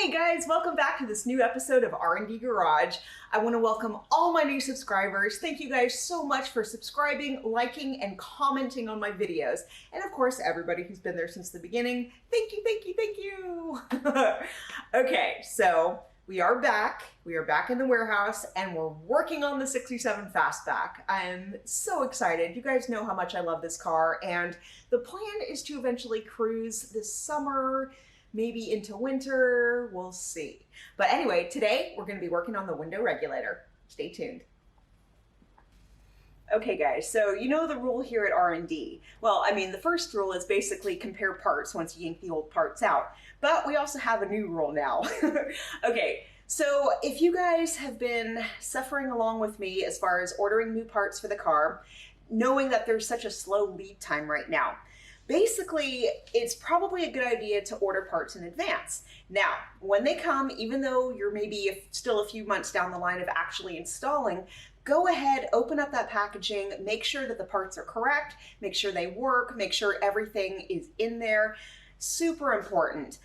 Hey guys, welcome back to this new episode of R&D Garage. I want to welcome all my new subscribers. Thank you guys so much for subscribing, liking, and commenting on my videos. And of course, everybody who's been there since the beginning, thank you, thank you, thank you. Okay, so we are back. We are back in the warehouse and we're working on the 67 Fastback. I'm so excited. You guys know how much I love this car, and the plan is to eventually cruise this summer, maybe into winter, we'll see. But anyway, today we're going to be working on the window regulator. Stay tuned. Okay guys, so you know the rule here at R&D. Well, I mean, the first rule is basically compare parts once you yank the old parts out. But we also have a new rule now. Okay, so if you guys have been suffering along with me as far as ordering new parts for the car, knowing that there's such a slow lead time right now, basically, it's probably a good idea to order parts in advance. Now, when they come, even though you're maybe still a few months down the line of actually installing, go ahead, open up that packaging, make sure that the parts are correct, make sure they work, make sure everything is in there. Super important.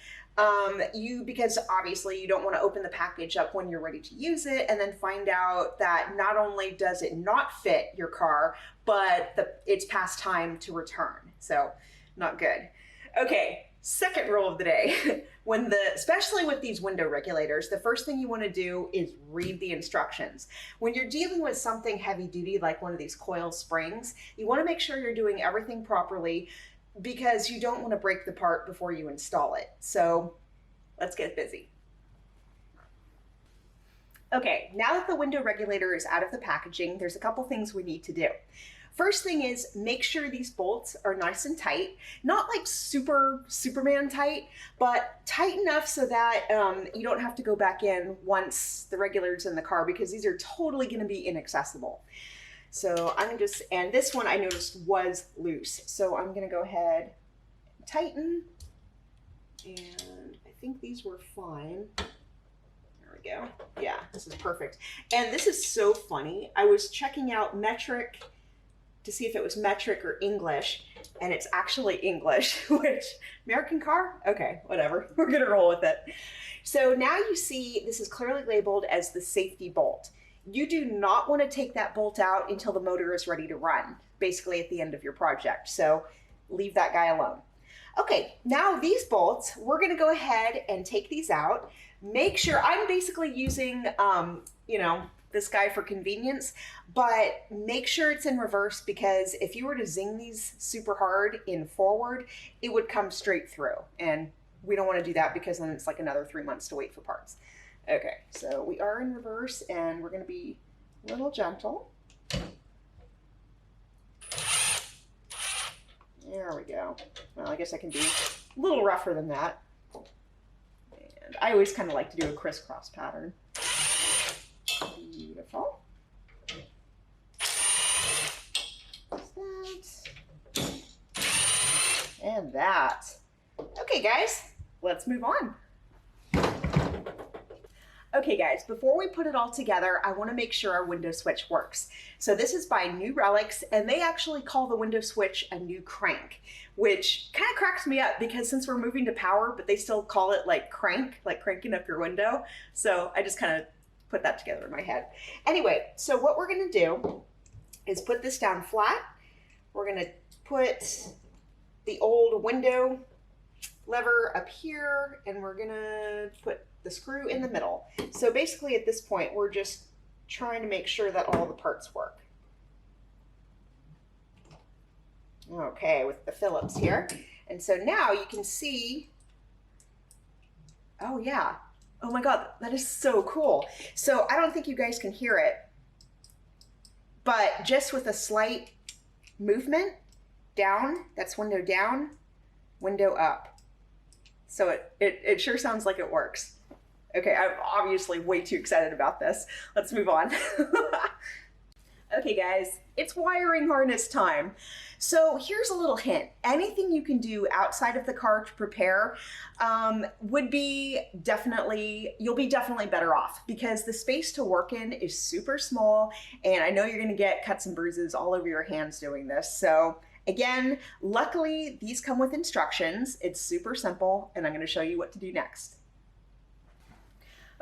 Because obviously you don't want to open the package up when you're ready to use it and then find out that not only does it not fit your car, but it's past time to return. So not good. Okay, second rule of the day. Especially with these window regulators, the first thing you want to do is read the instructions. When you're dealing with something heavy duty like one of these coil springs, you want to make sure you're doing everything properly because you don't want to break the part before you install it. So let's get busy. Okay, now that the window regulator is out of the packaging, there's a couple things we need to do. First thing is make sure these bolts are nice and tight, not like Superman tight, but tight enough so that you don't have to go back in once the regulator's in the car, because these are totally going to be inaccessible. So and this one I noticed was loose. So I'm going to go ahead and tighten, and I think these were fine. There we go. Yeah, this is perfect. And this is so funny. I was checking out metric to see if it was metric or English, and it's actually English, which, American car? Okay, whatever, we're gonna roll with it. So now you see this is clearly labeled as the safety bolt. You do not wanna take that bolt out until the motor is ready to run, basically at the end of your project, so leave that guy alone. Okay, now these bolts, we're gonna go ahead and take these out. Make sure, I'm basically using, this guy for convenience, but make sure it's in reverse, because if you were to zing these super hard in forward, it would come straight through, and we don't want to do that because then it's like another 3 months to wait for parts. Okay, so we are in reverse and we're going to be a little gentle. There we go. Well, I guess I can be a little rougher than that. And I always kind of like to do a crisscross pattern. Beautiful. That. And that. Okay guys, let's move on. Okay guys, before we put it all together, I want to make sure our window switch works. So this is by New Relics, and they actually call the window switch a new crank, which kind of cracks me up because since we're moving to power, but they still call it like crank, like cranking up your window. So I just kind of put that together in my head. Anyway, so what we're gonna do is put this down flat. We're gonna put the old window lever up here, and we're gonna put the screw in the middle. So basically at this point, we're just trying to make sure that all the parts work. Okay, with the Phillips here. And so now you can see, oh yeah, oh my God, that is so cool. So I don't think you guys can hear it, but just with a slight movement down, that's window down, window up. So it sure sounds like it works. Okay, I'm obviously way too excited about this. Let's move on. Okay guys, it's wiring harness time. So here's a little hint. Anything you can do outside of the car to prepare you'll be definitely better off, because the space to work in is super small, and I know you're gonna get cuts and bruises all over your hands doing this. So again, luckily these come with instructions. It's super simple, and I'm gonna show you what to do next.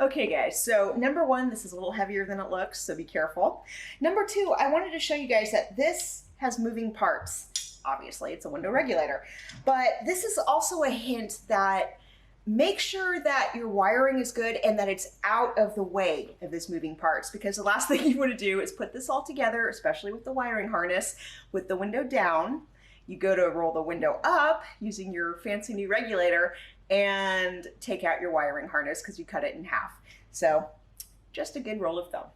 Okay guys, so number one, this is a little heavier than it looks, so be careful. Number two, I wanted to show you guys that this has moving parts. Obviously, it's a window regulator, but this is also a hint that make sure that your wiring is good and that it's out of the way of this moving parts, because the last thing you want to do is put this all together, especially with the wiring harness, with the window down. You go to roll the window up using your fancy new regulator and take out your wiring harness because you cut it in half. So just a good rule of thumb.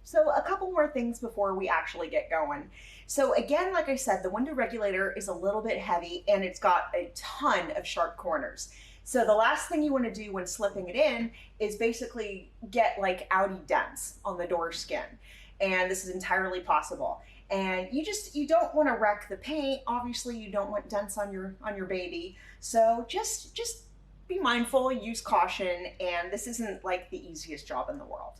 So a couple more things before we actually get going. So again, like I said, the window regulator is a little bit heavy and it's got a ton of sharp corners. So the last thing you want to do when slipping it in is basically get like Audi dents on the door skin. And this is entirely possible. And you don't want to wreck the paint. Obviously you don't want dents on your baby. So just be mindful, use caution, and this isn't like the easiest job in the world.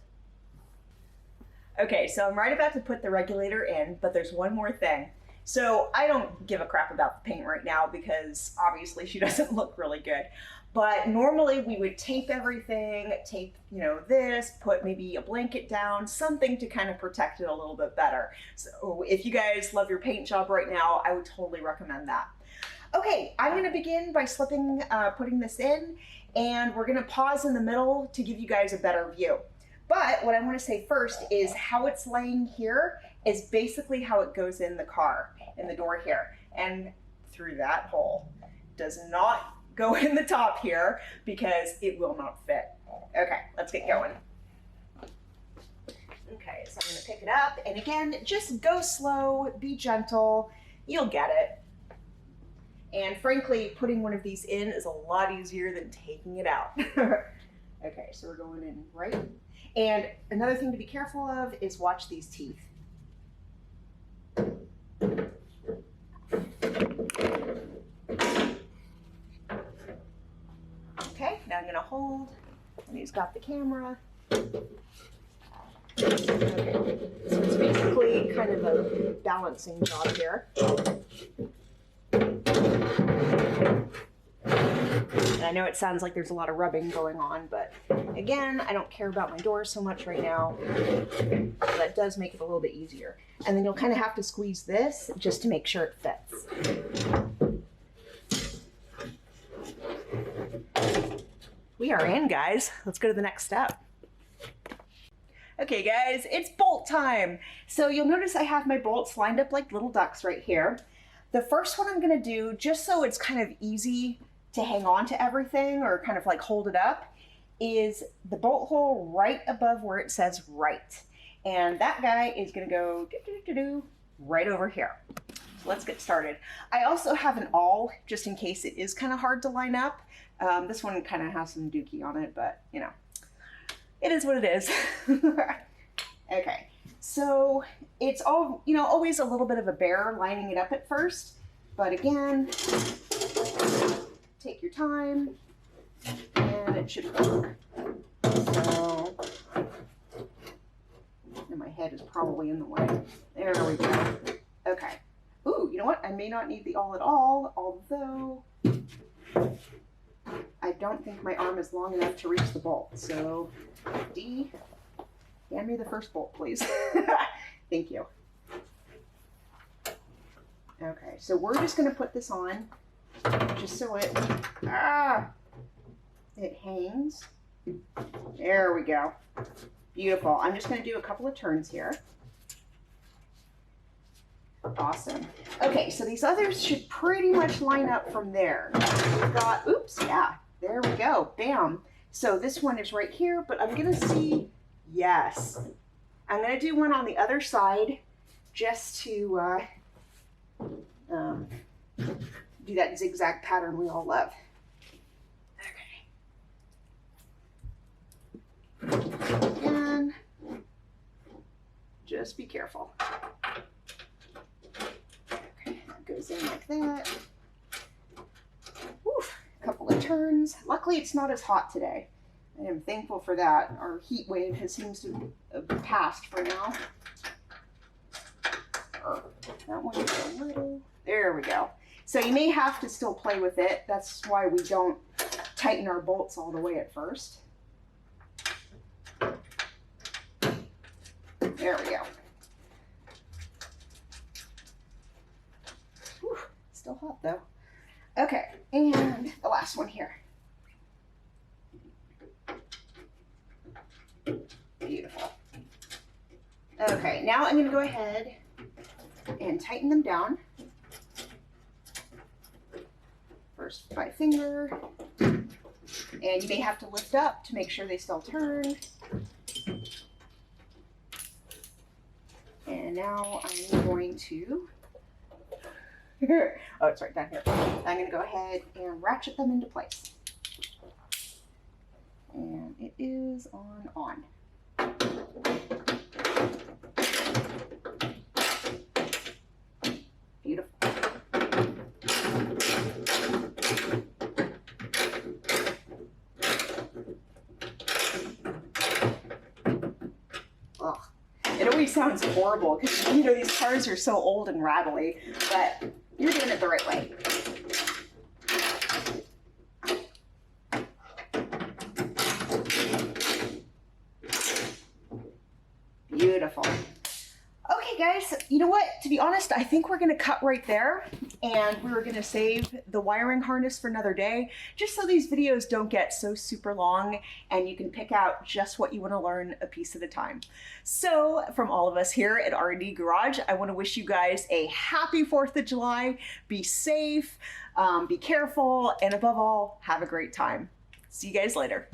Okay, so I'm right about to put the regulator in, but there's one more thing. So I don't give a crap about the paint right now because obviously she doesn't look really good. But normally we would tape everything, tape, this, put maybe a blanket down, something to kind of protect it a little bit better. So if you guys love your paint job right now, I would totally recommend that. Okay, I'm gonna begin by putting this in, and we're gonna pause in the middle to give you guys a better view. But what I want to say first is how it's laying here is basically how it goes in the car, in the door here, and through that hole. Does not go in the top here because it will not fit. Okay, let's get going. Okay, so I'm going to pick it up, and again, just go slow, be gentle, you'll get it. And frankly, putting one of these in is a lot easier than taking it out. Okay, so we're going in right. And another thing to be careful of is watch these teeth. Okay, now I'm gonna hold, and he's got the camera. Okay, so it's basically kind of a balancing job here. And I know it sounds like there's a lot of rubbing going on, but again, I don't care about my door so much right now. That does make it a little bit easier. And then you'll kind of have to squeeze this just to make sure it fits. We are in, guys. Let's go to the next step. Okay, guys, it's bolt time. So you'll notice I have my bolts lined up like little ducks right here. The first one I'm gonna do, just so it's kind of easy to hang on to everything or kind of like hold it up, is the bolt hole right above where it says right. And that guy is gonna go right over here. So let's get started. I also have an awl just in case it is kind of hard to line up. This one kind of has some dookie on it, but it is what it is. Okay, so it's all, always a little bit of a bear lining it up at first, but again, take your time, and it should work. So, and my head is probably in the way. There we go. Okay. Ooh, you know what? I may not need the awl at all, although I don't think my arm is long enough to reach the bolt. So, D, hand me the first bolt, please. Thank you. Okay, so we're just going to put this on just so it hangs. There we go. Beautiful. I'm just going to do a couple of turns here. Awesome. Okay, so these others should pretty much line up from there. We've got, oops, yeah, there we go. Bam. So this one is right here, but I'm going to see, yes. I'm going to do one on the other side just to do that zigzag pattern we all love. Okay. And just be careful. Okay, that goes in like that. Oof, a couple of turns. Luckily, it's not as hot today. I am thankful for that. Our heat wave seems to have passed for now. That one's a little, there we go. So you may have to still play with it. That's why we don't tighten our bolts all the way at first. There we go. Whew, still hot though. Okay, and the last one here. Beautiful. Okay, now I'm going to go ahead and tighten them down. First by finger, and you may have to lift up to make sure they still turn. And now I'm going to, oh, it's right down here. I'm going to go ahead and ratchet them into place. And it is on. Beautiful. Ugh. It always sounds horrible because, you know, these cars are so old and rattly, but you're doing it the right way. Beautiful. Okay guys, you know what? To be honest, I think we're gonna cut right there, and we're gonna save the wiring harness for another day, just so these videos don't get so super long and you can pick out just what you wanna learn a piece at a time. So from all of us here at R&Dgarage, I wanna wish you guys a happy 4th of July. Be safe, be careful, and above all, have a great time. See you guys later.